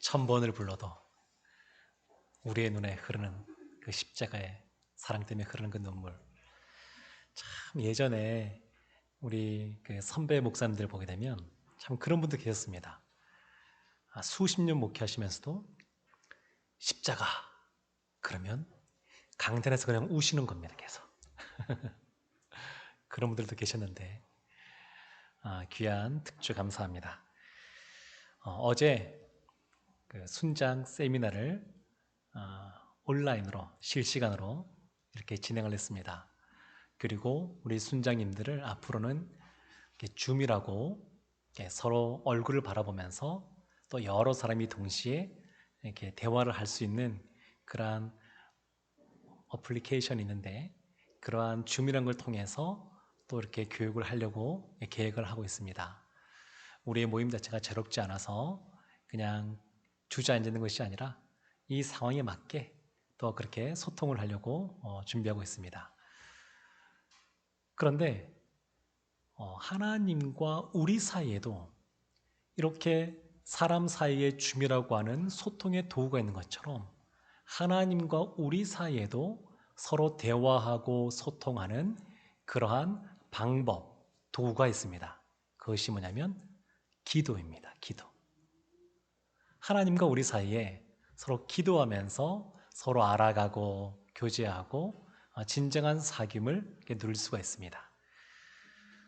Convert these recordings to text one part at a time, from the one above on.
1000번을 불러도 우리의 눈에 흐르는 그 십자가의 사랑 때문에 흐르는 그 눈물. 참 예전에 우리 그 선배 목사님들 보게 되면 참 그런 분들 계셨습니다. 수십 년 목회하시면서도 십자가 그러면 강단에서 그냥 우시는 겁니다. 계속. 그런 분들도 계셨는데 귀한 특주 감사합니다. 어제 그 순장 세미나를 온라인으로 실시간으로 이렇게 진행을 했습니다. 그리고 우리 순장님들을 앞으로는 이렇게 줌이라고 이렇게 서로 얼굴을 바라보면서 또 여러 사람이 동시에 이렇게 대화를 할 수 있는 그러한 어플리케이션이 있는데 그러한 줌이라는 걸 통해서 또 이렇게 교육을 하려고 계획을 하고 있습니다. 우리의 모임 자체가 제롭지 않아서 그냥 주저앉아 있는 것이 아니라 이 상황에 맞게 또 그렇게 소통을 하려고 준비하고 있습니다. 그런데 하나님과 우리 사이에도 이렇게 사람 사이의 줌이라고 하는 소통의 도구가 있는 것처럼 하나님과 우리 사이에도 서로 대화하고 소통하는 그러한 방법, 도구가 있습니다. 그것이 뭐냐면 기도입니다. 기도. 하나님과 우리 사이에 서로 기도하면서 서로 알아가고 교제하고 진정한 사귐을 누릴 수가 있습니다.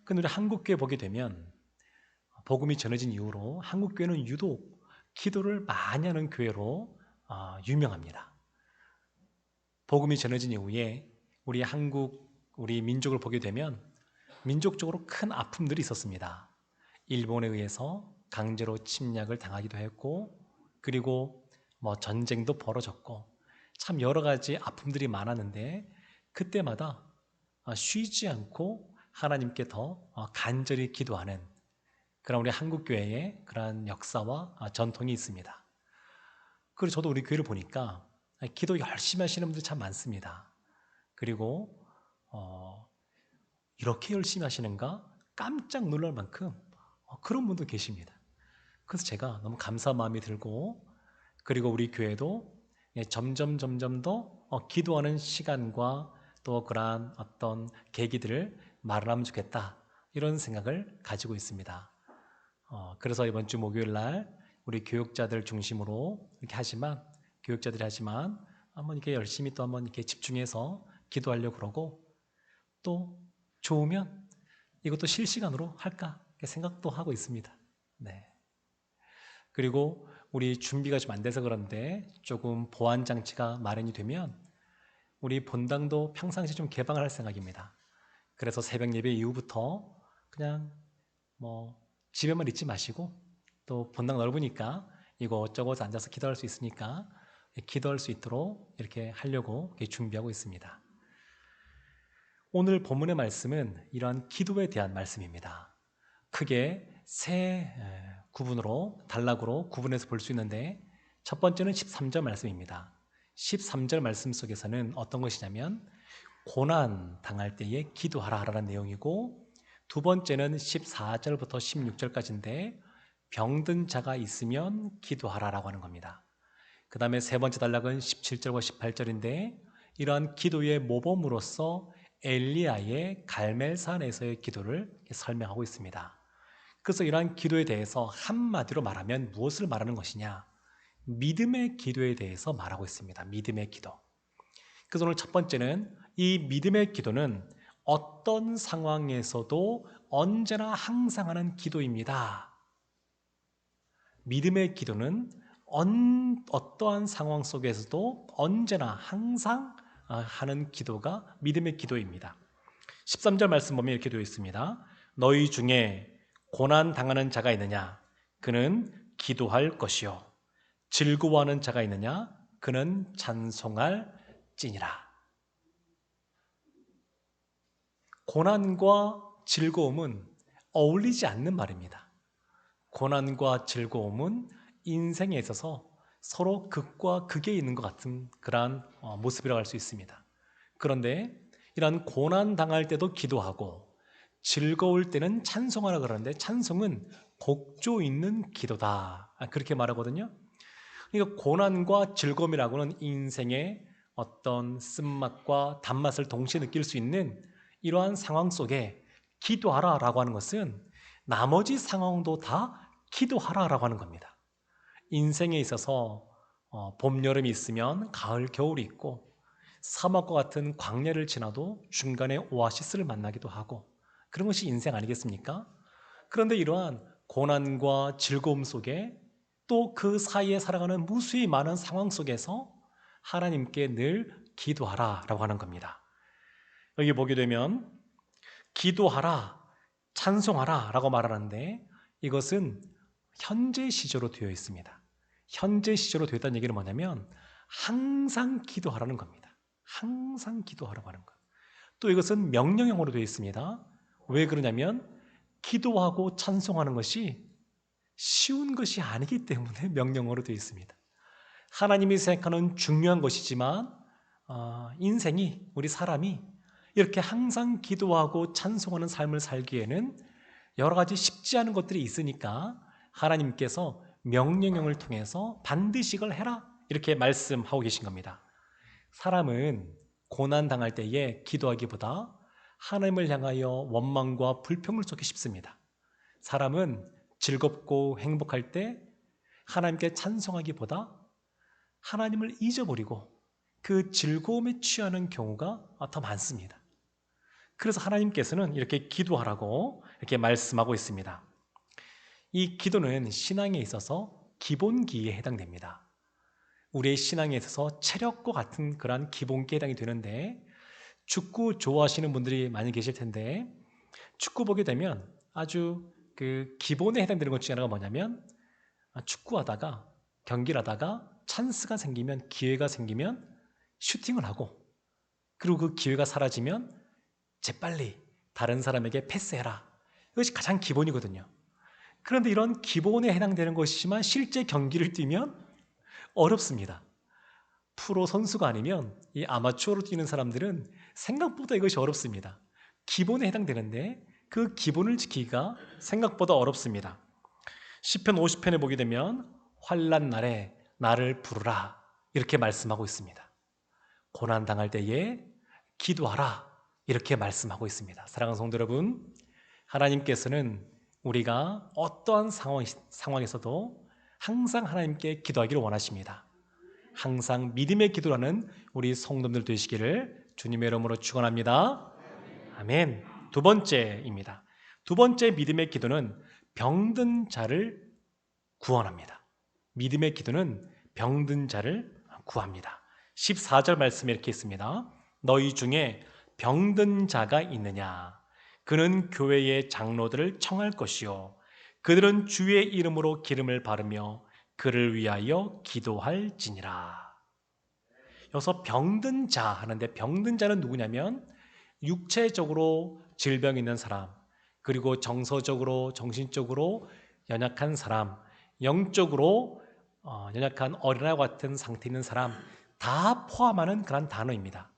근데 우리 한국교회 보게 되면 복음이 전해진 이후로 한국교회는 유독 기도를 많이 하는 교회로 유명합니다. 복음이 전해진 이후에 우리 한국, 우리 민족을 보게 되면 민족적으로 큰 아픔들이 있었습니다. 일본에 의해서 강제로 침략을 당하기도 했고 그리고 전쟁도 벌어졌고 참 여러 가지 아픔들이 많았는데 그때마다 쉬지 않고 하나님께 더 간절히 기도하는 그런 우리 한국교회의 그러한 역사와 전통이 있습니다. 그리고 저도 우리 교회를 보니까 기도 열심히 하시는 분들이 참 많습니다. 그리고 이렇게 열심히 하시는가 깜짝 놀랄 만큼 그런 분도 계십니다. 그래서 제가 너무 감사한 마음이 들고 그리고 우리 교회도 점점 더 기도하는 시간과 또 그러한 어떤 계기들을 마련하면 좋겠다 이런 생각을 가지고 있습니다. 그래서 이번 주 목요일 날 우리 교육자들 중심으로 이렇게 하지만 교육자들이 하지만 한번 이렇게 열심히 또 한번 이렇게 집중해서 기도하려고 그러고 또 좋으면 이것도 실시간으로 할까 생각도 하고 있습니다. 네. 그리고 우리 준비가 좀 안 돼서 그런데 조금 보안 장치가 마련이 되면 우리 본당도 평상시 좀 개방을 할 생각입니다. 그래서 새벽 예배 이후부터 그냥 집에만 있지 마시고 또 본당 넓으니까 이곳저곳 앉아서 기도할 수 있으니까 기도할 수 있도록 이렇게 하려고 준비하고 있습니다. 오늘 본문의 말씀은 이러한 기도에 대한 말씀입니다. 크게 세 구분으로 단락으로 구분해서 볼 수 있는데 첫 번째는 13절 말씀입니다. 13절 말씀 속에서는 어떤 것이냐면 고난 당할 때에 기도하라라는 내용이고 두 번째는 14절부터 16절까지인데 병든 자가 있으면 기도하라라고 하는 겁니다. 그 다음에 세 번째 단락은 17절과 18절인데 이러한 기도의 모범으로서 엘리야의 갈멜산에서의 기도를 설명하고 있습니다. 그래서 이러한 기도에 대해서 한마디로 말하면 무엇을 말하는 것이냐? 믿음의 기도에 대해서 말하고 있습니다. 믿음의 기도. 그래서 오늘 첫 번째는 이 믿음의 기도는 어떤 상황에서도 언제나 항상 하는 기도입니다. 믿음의 기도는 어떠한 상황 속에서도 언제나 항상 하는 기도가 믿음의 기도입니다. 13절 말씀 보면 이렇게 되어 있습니다. 너희 중에 고난 당하는 자가 있느냐? 그는 기도할 것이요. 즐거워하는 자가 있느냐? 그는 찬송할지니라. 고난과 즐거움은 어울리지 않는 말입니다. 고난과 즐거움은 인생에 있어서 서로 극과 극에 있는 것 같은 그러한 모습이라고 할 수 있습니다. 그런데 이러한 고난 당할 때도 기도하고 즐거울 때는 찬송하라 그러는데 찬송은 곡조 있는 기도다 그렇게 말하거든요. 그러니까 고난과 즐거움이라고는 인생의 어떤 쓴맛과 단맛을 동시에 느낄 수 있는 이러한 상황 속에 기도하라라고 하는 것은 나머지 상황도 다 기도하라라고 하는 겁니다. 인생에 있어서 봄, 여름이 있으면 가을, 겨울이 있고 사막과 같은 광야를 지나도 중간에 오아시스를 만나기도 하고 그런 것이 인생 아니겠습니까? 그런데 이러한 고난과 즐거움 속에 또 그 사이에 살아가는 무수히 많은 상황 속에서 하나님께 늘 기도하라라고 하는 겁니다. 여기 보게 되면 기도하라, 찬송하라라고 말하는데 이것은 현재 시제로 되어 있습니다. 현재 시제로 되어 있다는 얘기는 뭐냐면 항상 기도하라는 겁니다. 항상 기도하라고 하는 것. 또 이것은 명령형으로 되어 있습니다. 왜 그러냐면 기도하고 찬송하는 것이 쉬운 것이 아니기 때문에 명령어로 되어 있습니다. 하나님이 생각하는 중요한 것이지만 인생이 우리 사람이 이렇게 항상 기도하고 찬송하는 삶을 살기에는 여러 가지 쉽지 않은 것들이 있으니까 하나님께서 명령형을 통해서 반드시 이걸 해라 이렇게 말씀하고 계신 겁니다. 사람은 고난 당할 때에 기도하기보다 하나님을 향하여 원망과 불평을 쏟기 쉽습니다. 사람은 즐겁고 행복할 때 하나님께 찬송하기보다 하나님을 잊어버리고 그 즐거움에 취하는 경우가 더 많습니다. 그래서 하나님께서는 이렇게 기도하라고 이렇게 말씀하고 있습니다. 이 기도는 신앙에 있어서 기본기에 해당됩니다. 우리의 신앙에 있어서 체력과 같은 그러한 기본기에 해당이 되는데 축구 좋아하시는 분들이 많이 계실 텐데 축구 보게 되면 아주 그 기본에 해당되는 것 중에 하나가 뭐냐면 축구하다가 경기를 하다가 찬스가 생기면 기회가 생기면 슈팅을 하고 그리고 그 기회가 사라지면 재빨리 다른 사람에게 패스해라. 이것이 가장 기본이거든요. 그런데 이런 기본에 해당되는 것이지만 실제 경기를 뛰면 어렵습니다. 프로 선수가 아니면 이 아마추어로 뛰는 사람들은 생각보다 이것이 어렵습니다. 기본에 해당되는데 그 기본을 지키기가 생각보다 어렵습니다. 시편 50편에 보게 되면 환난 날에 나를 부르라 이렇게 말씀하고 있습니다. 고난 당할 때에 기도하라 이렇게 말씀하고 있습니다. 사랑하는 성도 여러분, 하나님께서는 우리가 어떠한 상황에서도 항상 하나님께 기도하기를 원하십니다. 항상 믿음의 기도라는 우리 성도들 되시기를 주님의 이름으로 축원합니다. 아멘. 두 번째입니다. 두 번째 믿음의 기도는 병든 자를 구원합니다. 믿음의 기도는 병든 자를 구합니다. 14절 말씀에 이렇게 있습니다. 너희 중에 병든 자가 있느냐? 그는 교회의 장로들을 청할 것이요 그들은 주의 이름으로 기름을 바르며 그를 위하여 기도할지니라. 여기서 병든 자 하는데 병든 자는 누구냐면 육체적으로 질병 있는 사람, 그리고 정서적으로 정신적으로 연약한 사람, 영적으로 연약한 어린아이와 같은 상태 있는 사람 다 포함하는 그런 단어입니다.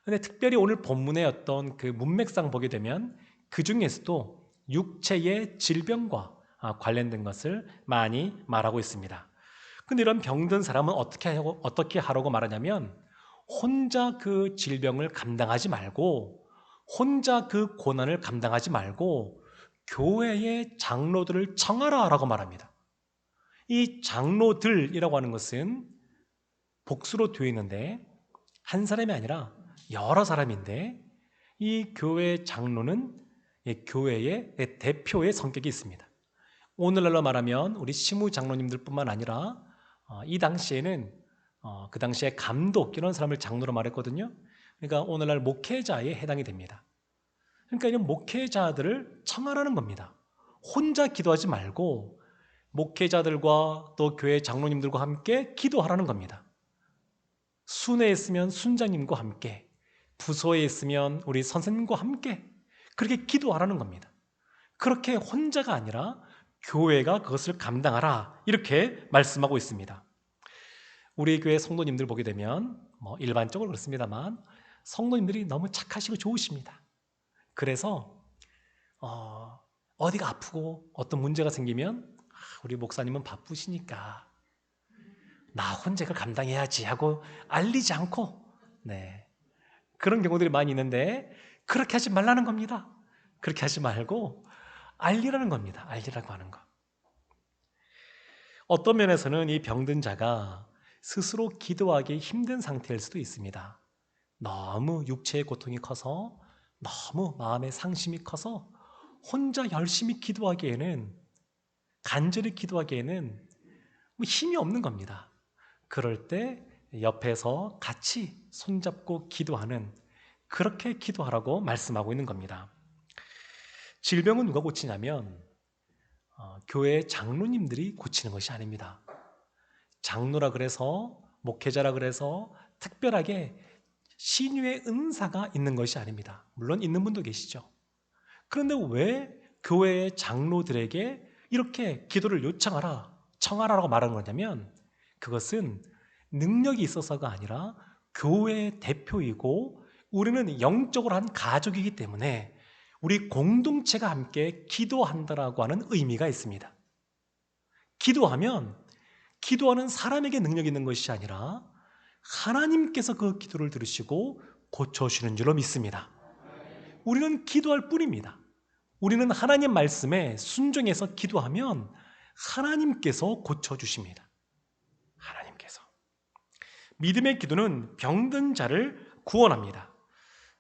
그런데 특별히 오늘 본문의 어떤 그 문맥상 보게 되면 그 중에서도 육체의 질병과 관련된 것을 많이 말하고 있습니다. 근데 이런 병든 사람은 어떻게 하라고 말하냐면 혼자 그 질병을 감당하지 말고 혼자 그 고난을 감당하지 말고 교회의 장로들을 청하라라고 말합니다. 이 장로들이라고 하는 것은 복수로 되어 있는데 한 사람이 아니라 여러 사람인데 이 교회 장로는 교회의 대표의 성격이 있습니다. 오늘날로 말하면 우리 시무 장로님들뿐만 아니라 이 당시에는 그 당시에 감독 이런 사람을 장로로 말했거든요. 그러니까 오늘날 목회자에 해당이 됩니다. 그러니까 이런 목회자들을 청하라는 겁니다. 혼자 기도하지 말고 목회자들과 또 교회 장로님들과 함께 기도하라는 겁니다. 순회에 있으면 순장님과 함께, 부서에 있으면 우리 선생님과 함께 그렇게 기도하라는 겁니다. 그렇게 혼자가 아니라 교회가 그것을 감당하라 이렇게 말씀하고 있습니다. 우리 교회 성도님들 보게 되면 일반적으로 그렇습니다만 성도님들이 너무 착하시고 좋으십니다. 그래서 어디가 아프고 어떤 문제가 생기면 우리 목사님은 바쁘시니까 나 혼자 이걸 감당해야지 하고 알리지 않고, 네, 그런 경우들이 많이 있는데 그렇게 하지 말라는 겁니다. 그렇게 하지 말고 알리라는 겁니다. 알리라고 하는 거. 어떤 면에서는 이 병든 자가 스스로 기도하기 힘든 상태일 수도 있습니다. 너무 육체의 고통이 커서, 너무 마음의 상심이 커서 혼자 열심히 기도하기에는, 간절히 기도하기에는 힘이 없는 겁니다. 그럴 때 옆에서 같이 손잡고 기도하는, 그렇게 기도하라고 말씀하고 있는 겁니다. 질병은 누가 고치냐면 교회 장로님들이 고치는 것이 아닙니다. 장로라 그래서, 목회자라 그래서 특별하게 신유의 은사가 있는 것이 아닙니다. 물론 있는 분도 계시죠. 그런데 왜 교회의 장로들에게 이렇게 기도를 요청하라, 청하라고 말하는 거냐면, 그것은 능력이 있어서가 아니라 교회의 대표이고 우리는 영적으로 한 가족이기 때문에 우리 공동체가 함께 기도한다라고 하는 의미가 있습니다. 기도하는 사람에게 능력이 있는 것이 아니라 하나님께서 그 기도를 들으시고 고쳐주시는 줄로 믿습니다. 우리는 기도할 뿐입니다. 우리는 하나님 말씀에 순종해서 기도하면 하나님께서 고쳐주십니다. 하나님께서. 믿음의 기도는 병든 자를 구원합니다.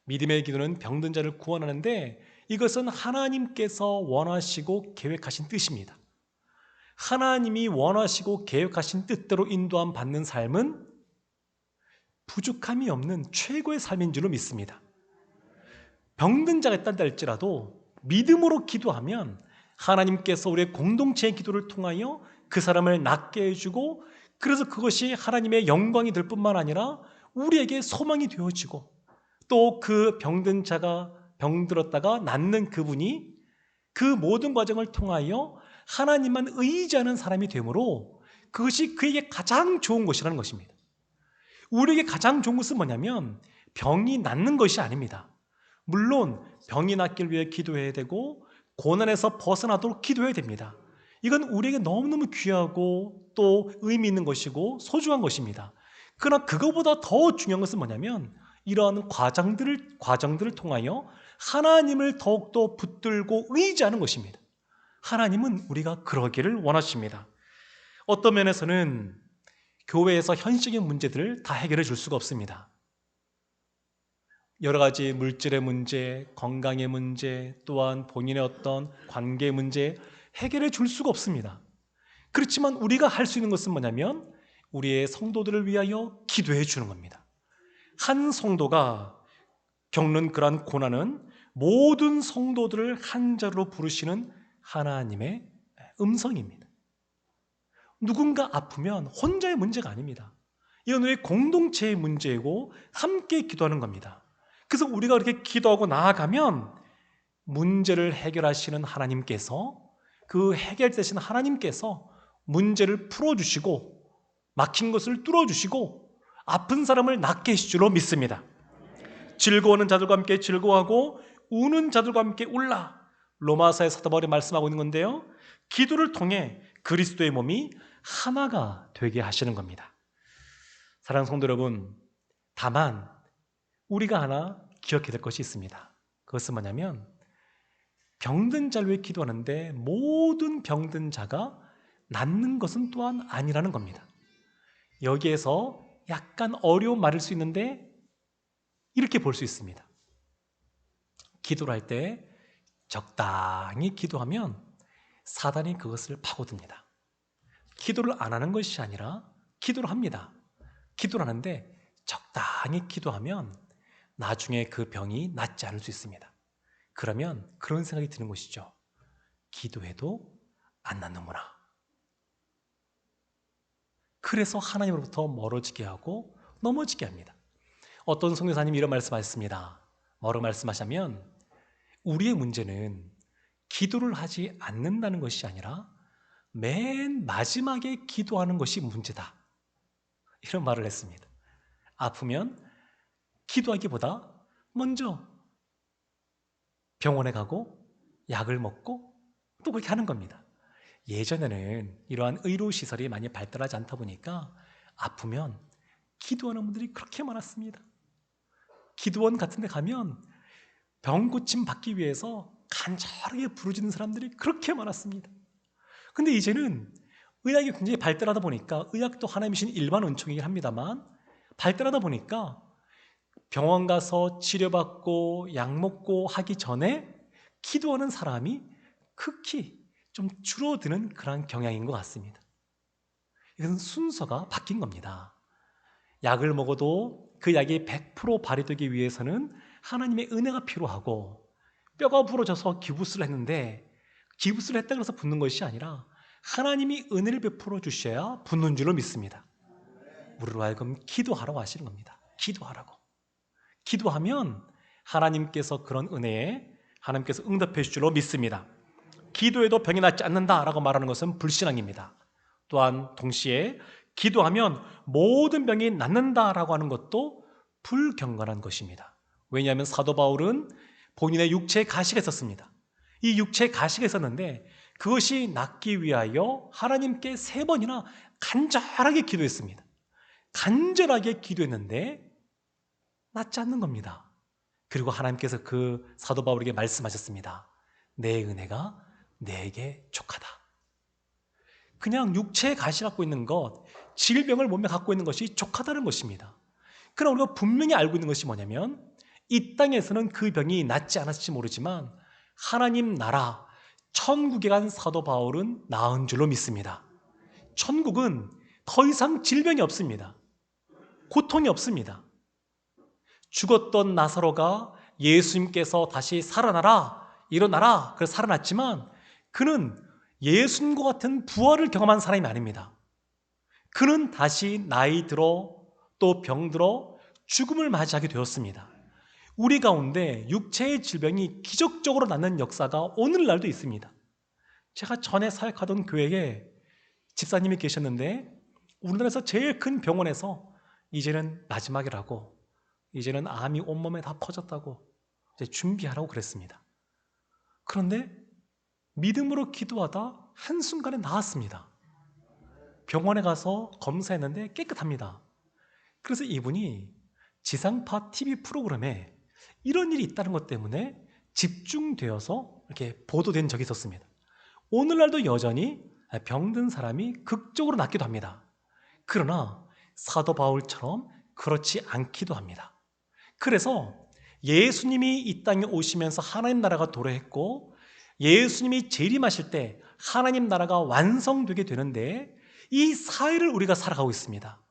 믿음의 기도는 병든 자를 구원하는데, 이것은 하나님께서 원하시고 계획하신 뜻입니다. 하나님이 원하시고 계획하신 뜻대로 인도함 받는 삶은 부족함이 없는 최고의 삶인 줄로 믿습니다. 병든 자가 있다 할지라도 믿음으로 기도하면 하나님께서 우리의 공동체의 기도를 통하여 그 사람을 낫게 해주고, 그래서 그것이 하나님의 영광이 될 뿐만 아니라 우리에게 소망이 되어지고, 또 그 병든 자가 병들었다가 낫는 그분이 그 모든 과정을 통하여 하나님만 의지하는 사람이 되므로 그것이 그에게 가장 좋은 것이라는 것입니다. 우리에게 가장 좋은 것은 뭐냐면 병이 낫는 것이 아닙니다. 물론 병이 낫길 위해 기도해야 되고 고난에서 벗어나도록 기도해야 됩니다. 이건 우리에게 너무너무 귀하고 또 의미 있는 것이고 소중한 것입니다. 그러나 그거보다 더 중요한 것은 뭐냐면 이러한 과정들을 통하여 하나님을 더욱더 붙들고 의지하는 것입니다. 하나님은 우리가 그러기를 원하십니다. 어떤 면에서는 교회에서 현실적인 문제들을 다 해결해 줄 수가 없습니다. 여러 가지 물질의 문제, 건강의 문제, 또한 본인의 어떤 관계 문제 해결해 줄 수가 없습니다. 그렇지만 우리가 할 수 있는 것은 뭐냐면 우리의 성도들을 위하여 기도해 주는 겁니다. 한 성도가 겪는 그러한 고난은 모든 성도들을 한 자리로 부르시는 하나님의 음성입니다. 누군가 아프면 혼자의 문제가 아닙니다. 이건 우리 공동체의 문제이고 함께 기도하는 겁니다. 그래서 우리가 그렇게 기도하고 나아가면 문제를 해결하시는 하나님께서, 그 해결되신 하나님께서 문제를 풀어주시고 막힌 것을 뚫어주시고 아픈 사람을 낫게 하실 줄로 믿습니다. 즐거워하는 자들과 함께 즐거워하고 우는 자들과 함께 울라. 로마서의 사도 바울이 말씀하고 있는 건데요, 기도를 통해 그리스도의 몸이 하나가 되게 하시는 겁니다. 사랑하는 성도 여러분, 다만 우리가 하나 기억해야 될 것이 있습니다. 그것은 뭐냐면 병든 자를 위해 기도하는데 모든 병든 자가 낫는 것은 또한 아니라는 겁니다. 여기에서 약간 어려운 말일 수 있는데 이렇게 볼 수 있습니다. 기도를 할 때 적당히 기도하면 사단이 그것을 파고듭니다. 기도를 안 하는 것이 아니라 기도를 합니다. 기도를 하는데 적당히 기도하면 나중에 그 병이 낫지 않을 수 있습니다. 그러면 그런 생각이 드는 것이죠. 기도해도 안 낫는구나. 그래서 하나님으로부터 멀어지게 하고 넘어지게 합니다. 어떤 선교사님이 이런 말씀하셨습니다. 뭐라고 말씀하시냐면 우리의 문제는 기도를 하지 않는다는 것이 아니라 맨 마지막에 기도하는 것이 문제다. 이런 말을 했습니다. 아프면 기도하기보다 먼저 병원에 가고 약을 먹고 또 그렇게 하는 겁니다. 예전에는 이러한 의료시설이 많이 발달하지 않다 보니까 아프면 기도하는 분들이 그렇게 많았습니다. 기도원 같은 데 가면 병 고침 받기 위해서 간절하게 부르짖는 사람들이 그렇게 많았습니다. 근데 이제는 의학이 굉장히 발달하다 보니까, 의학도 하나님이 주신 일반 은총이긴 합니다만 발달하다 보니까 병원 가서 치료받고 약 먹고 하기 전에 기도하는 사람이 극히 좀 줄어드는 그런 경향인 것 같습니다. 이것은 순서가 바뀐 겁니다. 약을 먹어도 그 약이 100% 발휘되기 위해서는 하나님의 은혜가 필요하고, 뼈가 부러져서 기부스를 했는데 기부스를 했다고 해서 붓는 것이 아니라 하나님이 은혜를 베풀어 주셔야 붓는 줄로 믿습니다. 우리로 하여금 기도하라고 하시는 겁니다. 기도하라고. 기도하면 하나님께서 그런 은혜에 하나님께서 응답해 주실 줄로 믿습니다. 기도해도 병이 낫지 않는다라고 말하는 것은 불신앙입니다. 또한 동시에 기도하면 모든 병이 낫는다라고 하는 것도 불경건한 것입니다. 왜냐하면 사도 바울은 본인의 육체에 가시가 있었습니다. 이 육체에 가시가 있었는데 그것이 낫기 위하여 하나님께 3번이나 간절하게 기도했습니다. 간절하게 기도했는데 낫지 않는 겁니다. 그리고 하나님께서 그 사도 바울에게 말씀하셨습니다. 내 은혜가 내게 족하다. 그냥 육체에 가시 갖고 있는 것, 질병을 몸에 갖고 있는 것이 족하다는 것입니다. 그러나 우리가 분명히 알고 있는 것이 뭐냐면 이 땅에서는 그 병이 낫지 않았을지 모르지만 하나님 나라 천국에 간 사도 바울은 나은 줄로 믿습니다. 천국은 더 이상 질병이 없습니다. 고통이 없습니다. 죽었던 나사로가 예수님께서 다시 살아나라, 일어나라, 그래서 살아났지만 그는 예수님과 같은 부활을 경험한 사람이 아닙니다. 그는 다시 나이 들어 또 병들어 죽음을 맞이하게 되었습니다. 우리 가운데 육체의 질병이 기적적으로 낫는 역사가 오늘날도 있습니다. 제가 전에 사역하던 교회에 집사님이 계셨는데 우리나라에서 제일 큰 병원에서 이제는 마지막이라고, 이제는 암이 온몸에 다 퍼졌다고 이제 준비하라고 그랬습니다. 그런데 믿음으로 기도하다 한순간에 나았습니다. 병원에 가서 검사했는데 깨끗합니다. 그래서 이분이 지상파 TV 프로그램에 이런 일이 있다는 것 때문에 집중되어서 이렇게 보도된 적이 있었습니다. 오늘날도 여전히 병든 사람이 극적으로 낫기도 합니다. 그러나 사도 바울처럼 그렇지 않기도 합니다. 그래서 예수님이 이 땅에 오시면서 하나님 나라가 도래했고 예수님이 재림하실 때 하나님 나라가 완성되게 되는데 이 사회를 우리가 살아가고 있습니다.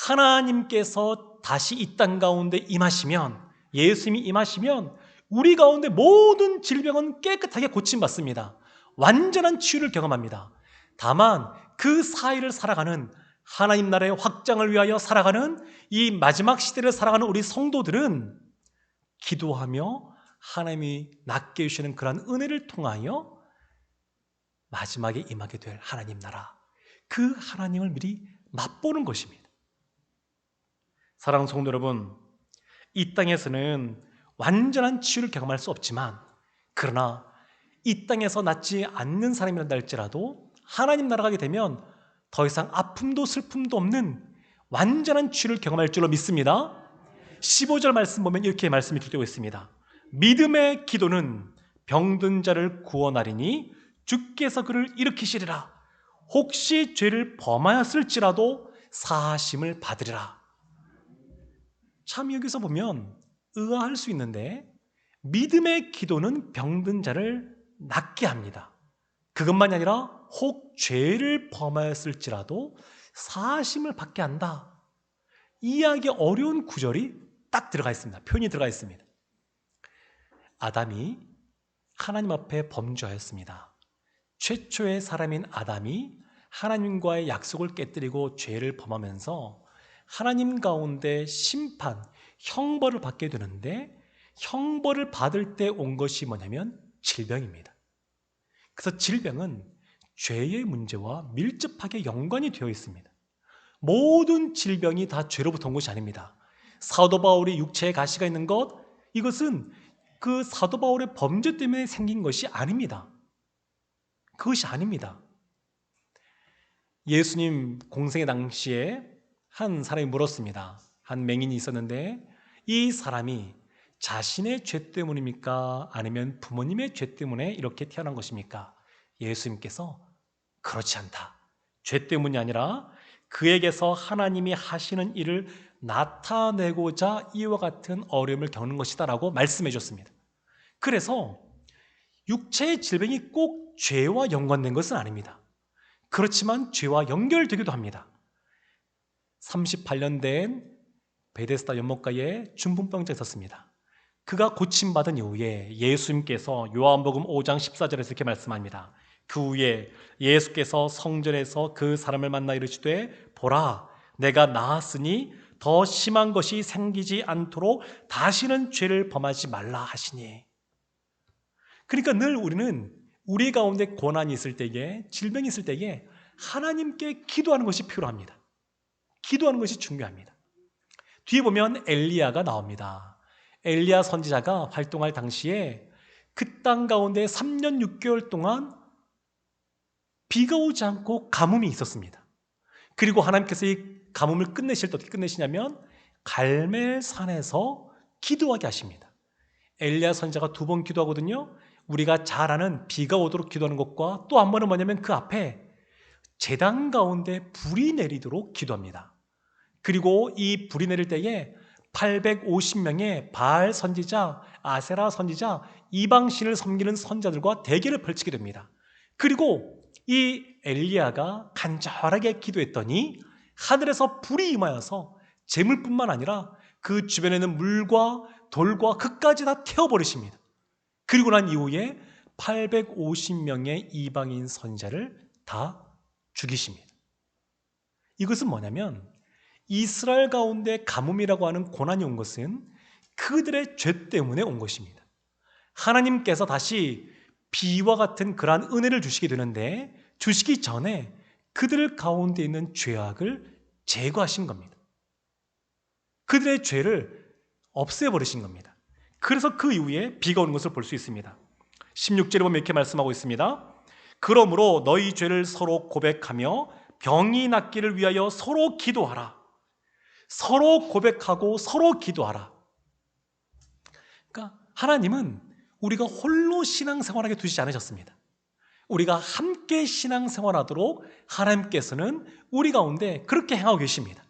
하나님께서 다시 이 땅 가운데 임하시면, 예수님이 임하시면 우리 가운데 모든 질병은 깨끗하게 고침받습니다. 완전한 치유를 경험합니다. 다만 그 사회를 살아가는, 하나님 나라의 확장을 위하여 살아가는 이 마지막 시대를 살아가는 우리 성도들은 기도하며 하나님이 낫게 해주시는 그러한 은혜를 통하여 마지막에 임하게 될 하나님 나라, 그 하나님을 미리 맛보는 것입니다. 사랑하는 성도 여러분, 이 땅에서는 완전한 치유를 경험할 수 없지만 그러나 이 땅에서 낫지 않는 사람이란다 할지라도 하나님 나라가 가게 되면 더 이상 아픔도 슬픔도 없는 완전한 치유를 경험할 줄로 믿습니다. 15절 말씀 보면 이렇게 말씀이 기록되고 있습니다. 믿음의 기도는 병든 자를 구원하리니 주께서 그를 일으키시리라. 혹시 죄를 범하였을지라도 사하심을 받으리라. 참 여기서 보면 의아할 수 있는데 믿음의 기도는 병든 자를 낫게 합니다. 그것만이 아니라 혹 죄를 범하였을지라도 사하심을 받게 한다. 이해하기 어려운 구절이 딱 들어가 있습니다. 표현이 들어가 있습니다. 아담이 하나님 앞에 범죄하였습니다. 최초의 사람인 아담이 하나님과의 약속을 깨뜨리고 죄를 범하면서 하나님 가운데 심판, 형벌을 받게 되는데 형벌을 받을 때 온 것이 뭐냐면 질병입니다. 그래서 질병은 죄의 문제와 밀접하게 연관이 되어 있습니다. 모든 질병이 다 죄로부터 온 것이 아닙니다. 사도 바울이 육체에 가시가 있는 것, 이것은 그 사도 바울의 범죄 때문에 생긴 것이 아닙니다. 그것이 아닙니다. 예수님 공생의 당시에 한 사람이 물었습니다. 한 맹인이 있었는데 이 사람이 자신의 죄 때문입니까? 아니면 부모님의 죄 때문에 이렇게 태어난 것입니까? 예수님께서 그렇지 않다. 죄 때문이 아니라 그에게서 하나님이 하시는 일을 나타내고자 이와 같은 어려움을 겪는 것이다 라고 말씀해 줬습니다. 그래서 육체의 질병이 꼭 죄와 연관된 것은 아닙니다. 그렇지만 죄와 연결되기도 합니다. 38년 된 베데스다 연못가에 중풍병자가 있었습니다. 그가 고침받은 이후에 예수님께서 요한복음 5장 14절에서 이렇게 말씀합니다. 그 후에 예수께서 성전에서 그 사람을 만나 이르시되 보라 내가 나았으니 더 심한 것이 생기지 않도록 다시는 죄를 범하지 말라 하시니. 그러니까 늘 우리는 우리 가운데 고난이 있을 때에 질병이 있을 때에 하나님께 기도하는 것이 필요합니다. 기도하는 것이 중요합니다. 뒤에 보면 엘리야가 나옵니다. 엘리야 선지자가 활동할 당시에 그 땅 가운데 3년 6개월 동안 비가 오지 않고 가뭄이 있었습니다. 그리고 하나님께서 이 가뭄을 끝내실 때 어떻게 끝내시냐면 갈멜산에서 기도하게 하십니다. 엘리야 선지자가 2번 기도하거든요. 우리가 잘 아는 비가 오도록 기도하는 것과 또 한 번은 뭐냐면 그 앞에 제단 가운데 불이 내리도록 기도합니다. 그리고 이 불이 내릴 때에 850명의 바알 선지자, 아세라 선지자, 이방신을 섬기는 선자들과 대결을 펼치게 됩니다. 그리고 이 엘리야가 간절하게 기도했더니 하늘에서 불이 임하여서 재물뿐만 아니라 그 주변에 있는 물과 돌과 흙까지 다 태워버리십니다. 그리고 난 이후에 850명의 이방인 선자를 다 죽이십니다. 이것은 뭐냐면 이스라엘 가운데 가뭄이라고 하는 고난이 온 것은 그들의 죄 때문에 온 것입니다. 하나님께서 다시 비와 같은 그러한 은혜를 주시게 되는데 주시기 전에 그들 가운데 있는 죄악을 제거하신 겁니다. 그들의 죄를 없애버리신 겁니다. 그래서 그 이후에 비가 오는 것을 볼 수 있습니다. 16절에 보면 이렇게 말씀하고 있습니다. 그러므로 너희 죄를 서로 고백하며 병이 낫기를 위하여 서로 기도하라. 서로 고백하고 서로 기도하라. 그러니까 하나님은 우리가 홀로 신앙생활하게 두시지 않으셨습니다. 우리가 함께 신앙생활하도록 하나님께서는 우리 가운데 그렇게 행하고 계십니다.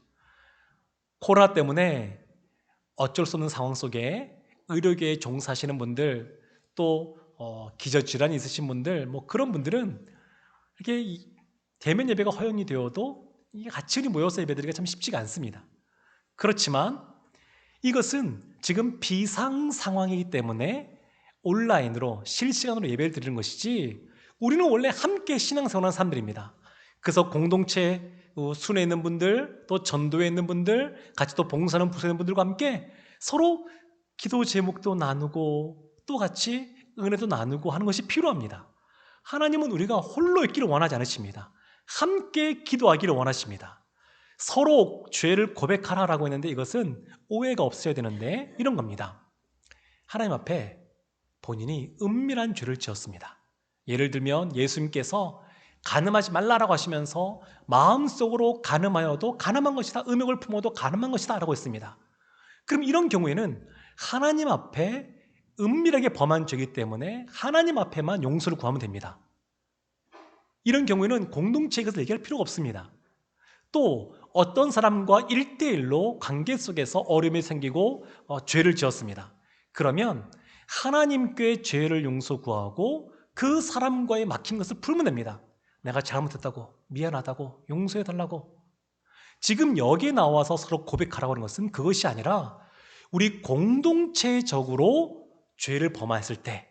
코로나 때문에 어쩔 수 없는 상황 속에 의료계에 종사하시는 분들 또 기저질환이 있으신 분들 그런 분들은 이렇게 대면 예배가 허용이 되어도 같이 모여서 예배드리기가 참 쉽지가 않습니다. 그렇지만 이것은 지금 비상 상황이기 때문에 온라인으로 실시간으로 예배를 드리는 것이지 우리는 원래 함께 신앙생활하는 사람들입니다. 그래서 공동체 순회에 있는 분들 또 전도에 있는 분들 같이 또 봉사하는 부서에 있는 분들과 함께 서로 기도 제목도 나누고 또 같이 은혜도 나누고 하는 것이 필요합니다. 하나님은 우리가 홀로 있기를 원하지 않으십니다. 함께 기도하기를 원하십니다. 서로 죄를 고백하라라고 했는데 이것은 오해가 없어야 되는데 이런 겁니다. 하나님 앞에 본인이 은밀한 죄를 지었습니다. 예를 들면 예수님께서 간음하지 말라라고 하시면서 마음속으로 간음하여도 간음한 것이다, 음욕을 품어도 간음한 것이다 라고 했습니다. 그럼 이런 경우에는 하나님 앞에 은밀하게 범한 죄이기 때문에 하나님 앞에만 용서를 구하면 됩니다. 이런 경우에는 공동체에 이것을 얘기할 필요가 없습니다. 또 어떤 사람과 1대1로 관계 속에서 어려움이 생기고 죄를 지었습니다. 그러면 하나님께 죄를 용서 구하고 그 사람과의 막힌 것을 풀면 됩니다. 내가 잘못했다고, 미안하다고, 용서해달라고. 지금 여기에 나와서 서로 고백하라고 하는 것은 그것이 아니라 우리 공동체적으로 죄를 범했을 때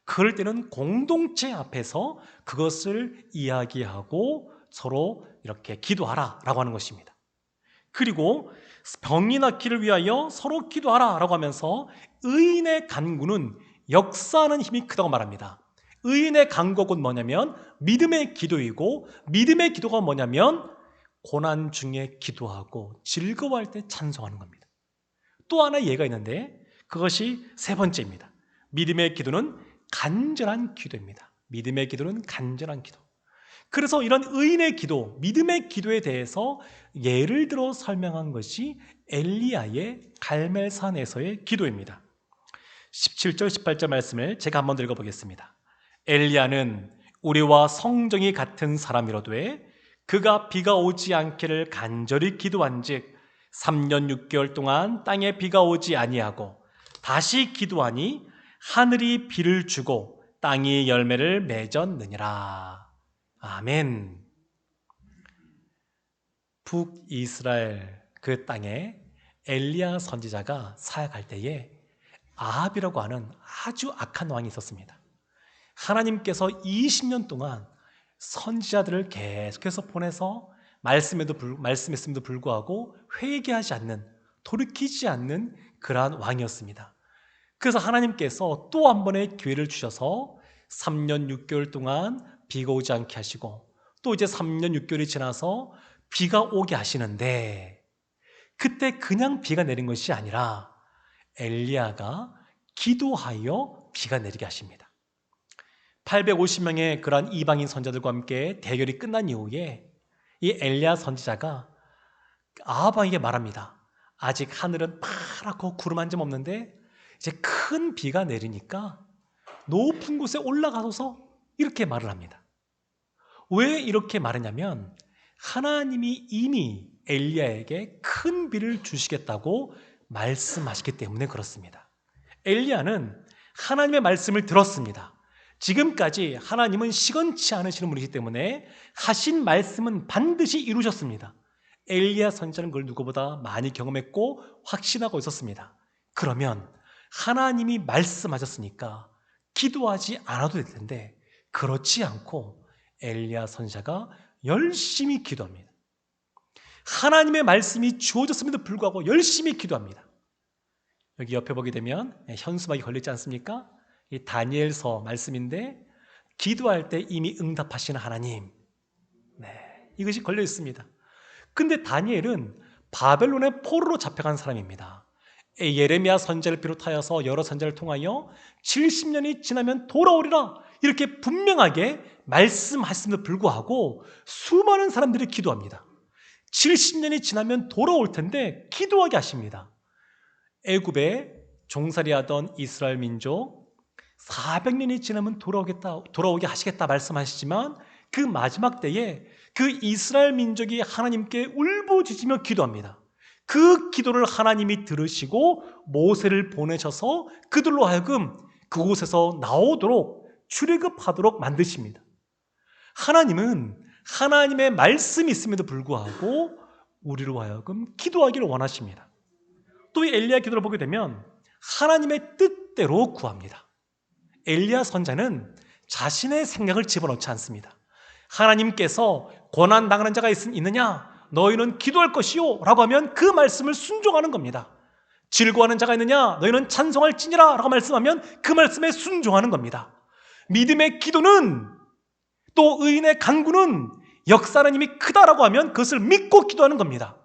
그럴 때는 공동체 앞에서 그것을 이야기하고 서로 이렇게 기도하라 라고 하는 것입니다. 그리고 병이 낫기를 위하여 서로 기도하라 라고 하면서 의인의 간구는 역사하는 힘이 크다고 말합니다. 의인의 간구가 곧 뭐냐면 믿음의 기도이고 믿음의 기도가 뭐냐면 고난 중에 기도하고 즐거워할 때 찬송하는 겁니다. 또 하나의 예가 있는데 그것이 3번째입니다. 믿음의 기도는 간절한 기도입니다. 믿음의 기도는 간절한 기도. 그래서 이런 의인의 기도, 믿음의 기도에 대해서 예를 들어 설명한 것이 엘리야의 갈멜산에서의 기도입니다. 17절 18절 말씀을 제가 한번 읽어보겠습니다. 엘리야는 우리와 성정이 같은 사람이로되 그가 비가 오지 않기를 간절히 기도한즉 3년 6개월 동안 땅에 비가 오지 아니하고 다시 기도하니 하늘이 비를 주고 땅이 열매를 맺었느니라. 아멘. 북이스라엘 그 땅에 엘리야 선지자가 사역할 때에 아합이라고 하는 아주 악한 왕이 있었습니다. 하나님께서 20년 동안 선지자들을 계속해서 보내서 말씀했음에도 불구하고 회개하지 않는, 돌이키지 않는 그러한 왕이었습니다. 그래서 하나님께서 또 한 번의 기회를 주셔서 3년 6개월 동안 비가 오지 않게 하시고 또 이제 3년 6개월이 지나서 비가 오게 하시는데 그때 그냥 비가 내린 것이 아니라 엘리야가 기도하여 비가 내리게 하십니다. 850명의 그러한 이방인 선지자들과 함께 대결이 끝난 이후에 이 엘리야 선지자가 아합 왕에게 말합니다. 아직 하늘은 파랗고 구름 한 점 없는데 이제 큰 비가 내리니까 높은 곳에 올라가소서 이렇게 말을 합니다. 왜 이렇게 말했냐면 하나님이 이미 엘리야에게 큰 비를 주시겠다고 말씀하시기 때문에 그렇습니다. 엘리야는 하나님의 말씀을 들었습니다. 지금까지 하나님은 시건치 않으시는 분이기 때문에 하신 말씀은 반드시 이루셨습니다. 엘리야 선지자는 그걸 누구보다 많이 경험했고 확신하고 있었습니다. 그러면 하나님이 말씀하셨으니까 기도하지 않아도 될 텐데 그렇지 않고 엘리야 선지자가 열심히 기도합니다. 하나님의 말씀이 주어졌음에도 불구하고 열심히 기도합니다. 여기 옆에 보게 되면 현수막이 걸려있지 않습니까? 이 다니엘서 말씀인데 기도할 때 이미 응답하시는 하나님, 이것이 걸려 있습니다. 근데 다니엘은 바벨론의 포로로 잡혀간 사람입니다. 예레미야 선지자를 비롯하여서 여러 선지자를 통하여 70년이 지나면 돌아오리라 이렇게 분명하게 말씀하셨음에도 불구하고 수많은 사람들이 기도합니다. 70년이 지나면 돌아올 텐데 기도하게 하십니다. 애굽에 종살이하던 이스라엘 민족 400년이 지나면 돌아오게 하시겠다 말씀하시지만 그 마지막 때에 그 이스라엘 민족이 하나님께 울부짖으며 기도합니다. 그 기도를 하나님이 들으시고 모세를 보내셔서 그들로 하여금 그곳에서 나오도록 출애굽하도록 만드십니다. 하나님은 하나님의 말씀이 있음에도 불구하고 우리로 하여금 기도하기를 원하십니다. 또 이 엘리야 기도를 보게 되면 하나님의 뜻대로 구합니다. 엘리야 선지자는 자신의 생각을 집어넣지 않습니다. 하나님께서 고난당하는 자가 있느냐? 너희는 기도할 것이요 라고 하면 그 말씀을 순종하는 겁니다. 즐거워하는 자가 있느냐? 너희는 찬송할지니라 라고 말씀하면 그 말씀에 순종하는 겁니다. 믿음의 기도는 또 의인의 간구는 역사는 이미 크다라고 하면 그것을 믿고 기도하는 겁니다.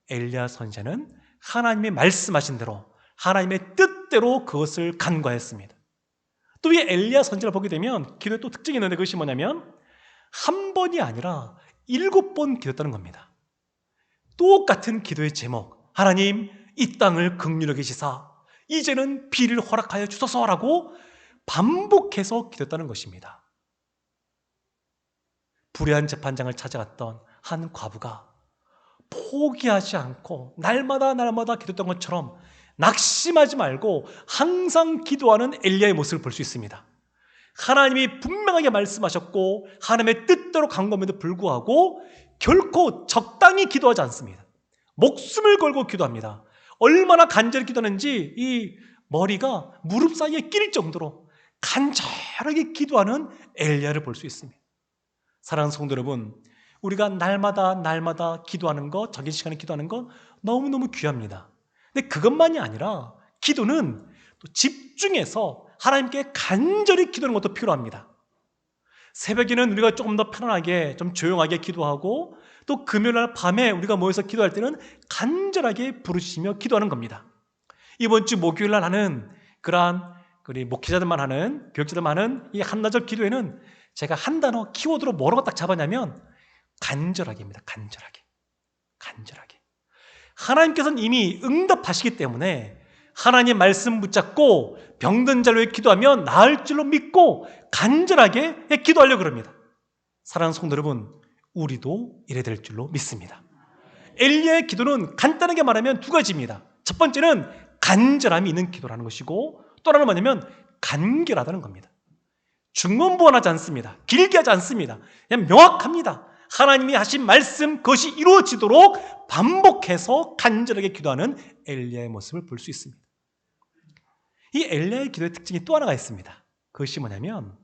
엘리야 선지자는 하나님의 말씀하신 대로 하나님의 뜻대로 그것을 간구하였습니다. 또 이 엘리야 선지자를 보게 되면 기도에 또 특징이 있는데 그것이 뭐냐면 한 번이 아니라 7번 기도했다는 겁니다. 똑같은 기도의 제목, 하나님 이 땅을 긍휼히 여기시사 이제는 비를 허락하여 주소서라고 반복해서 기도했다는 것입니다. 불의한 재판장을 찾아갔던 한 과부가 포기하지 않고 날마다 기도했던 것처럼 낙심하지 말고 항상 기도하는 엘리야의 모습을 볼 수 있습니다. 하나님이 분명하게 말씀하셨고 하나님의 뜻대로 간구함에도 불구하고 결코 적당히 기도하지 않습니다. 목숨을 걸고 기도합니다. 얼마나 간절히 기도하는지 이 머리가 무릎 사이에 끼일 정도로 간절하게 기도하는 엘리야를 볼 수 있습니다. 사랑하는 성도 여러분, 우리가 날마다 기도하는 것, 적인 시간에 기도하는 것 너무너무 귀합니다. 근데 그것만이 아니라 기도는 또 집중해서 하나님께 간절히 기도하는 것도 필요합니다. 새벽에는 우리가 조금 더 편안하게 좀 조용하게 기도하고 또 금요일날 밤에 우리가 모여서 기도할 때는 간절하게 부르시며 기도하는 겁니다. 이번 주 목요일날 하는 그러한 우리 목회자들만 하는 교육자들만 하는 이 한나절 기도회는 제가 한 단어 키워드로 뭐라고 딱 잡았냐면 간절하게입니다. 간절하게. 하나님께서는 이미 응답하시기 때문에 하나님 말씀 붙잡고 병든 자를 위해 기도하면 나을 줄로 믿고 간절하게 기도하려고 그럽니다. 사랑하는 성도 여러분, 우리도 이래야 될 줄로 믿습니다. 엘리야의 기도는 간단하게 말하면 두 가지입니다. 첫 번째는 간절함이 있는 기도라는 것이고, 또 하나는 뭐냐면 간결하다는 겁니다. 중문부원하지 않습니다. 길게 하지 않습니다. 그냥 명확합니다. 하나님이 하신 말씀 그것이 이루어지도록 반복해서 간절하게 기도하는 엘리야의 모습을 볼 수 있습니다. 이 엘리야의 기도의 특징이 또 하나가 있습니다. 그것이 뭐냐면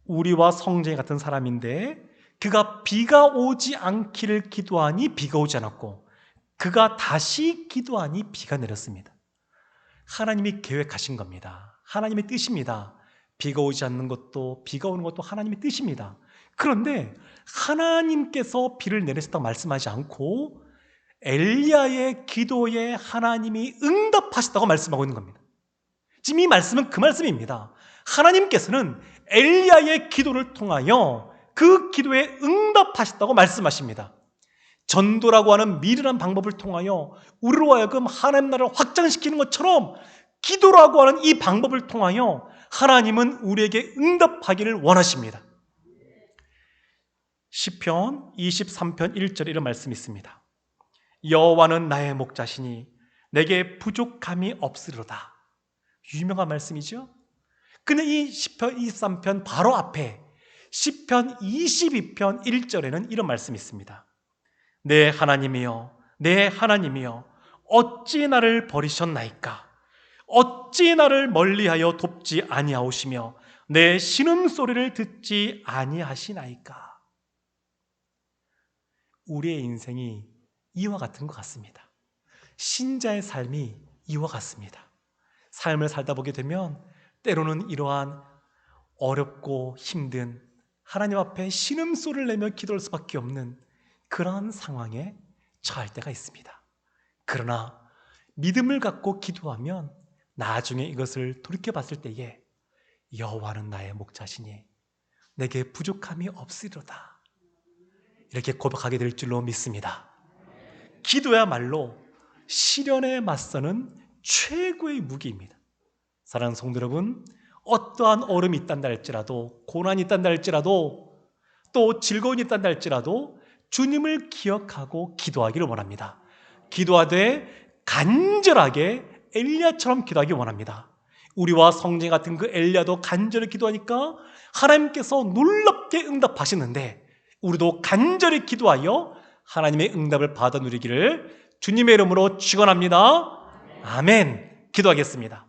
우리와 성전이 같은 사람인데 그가 비가 오지 않기를 기도하니 비가 오지 않았고 그가 다시 기도하니 비가 내렸습니다. 하나님이 계획하신 겁니다. 하나님의 뜻입니다. 비가 오지 않는 것도 비가 오는 것도 하나님의 뜻입니다. 그런데 하나님께서 비를 내리셨다고 말씀하지 않고 엘리야의 기도에 하나님이 응답하셨다고 말씀하고 있는 겁니다. 지금 이 말씀은 그 말씀입니다. 하나님께서는 엘리야의 기도를 통하여 그 기도에 응답하셨다고 말씀하십니다. 전도라고 하는 미련한 방법을 통하여 우리로 하여금 하나님 나라를 확장시키는 것처럼 기도라고 하는 이 방법을 통하여 하나님은 우리에게 응답하기를 원하십니다. 시편 23편 1절에 이런 말씀이 있습니다. 여호와는 나의 목자시니 내게 부족함이 없으리로다. 유명한 말씀이죠. 근데 이 시편 23편 바로 앞에 시편 22편 1절에는 이런 말씀이 있습니다. 내 하나님이여 내 하나님이여 어찌 나를 버리셨나이까. 어찌 나를 멀리하여 돕지 아니하오시며 내 신음소리를 듣지 아니하시나이까. 우리의 인생이 이와 같은 것 같습니다. 신자의 삶이 이와 같습니다. 삶을 살다 보게 되면 때로는 이러한 어렵고 힘든 하나님 앞에 신음소리를 내며 기도할 수밖에 없는 그러한 상황에 처할 때가 있습니다. 그러나 믿음을 갖고 기도하면 나중에 이것을 돌이켜봤을 때에 여호와는 나의 목자시니 내게 부족함이 없으리로다. 이렇게 고백하게 될 줄로 믿습니다. 기도야말로 시련에 맞서는 최고의 무기입니다. 사랑하는 성도 여러분, 어떠한 어려움이 있단다 할지라도, 고난이 있단다 할지라도, 또 즐거움이 있단다 할지라도 주님을 기억하고 기도하기를 원합니다. 기도하되 간절하게 엘리야처럼 기도하기 원합니다. 우리와 성전 같은 그 엘리야도 간절히 기도하니까 하나님께서 놀랍게 응답하시는데 우리도 간절히 기도하여 하나님의 응답을 받아 누리기를 주님의 이름으로 축원합니다. 아멘. 기도하겠습니다.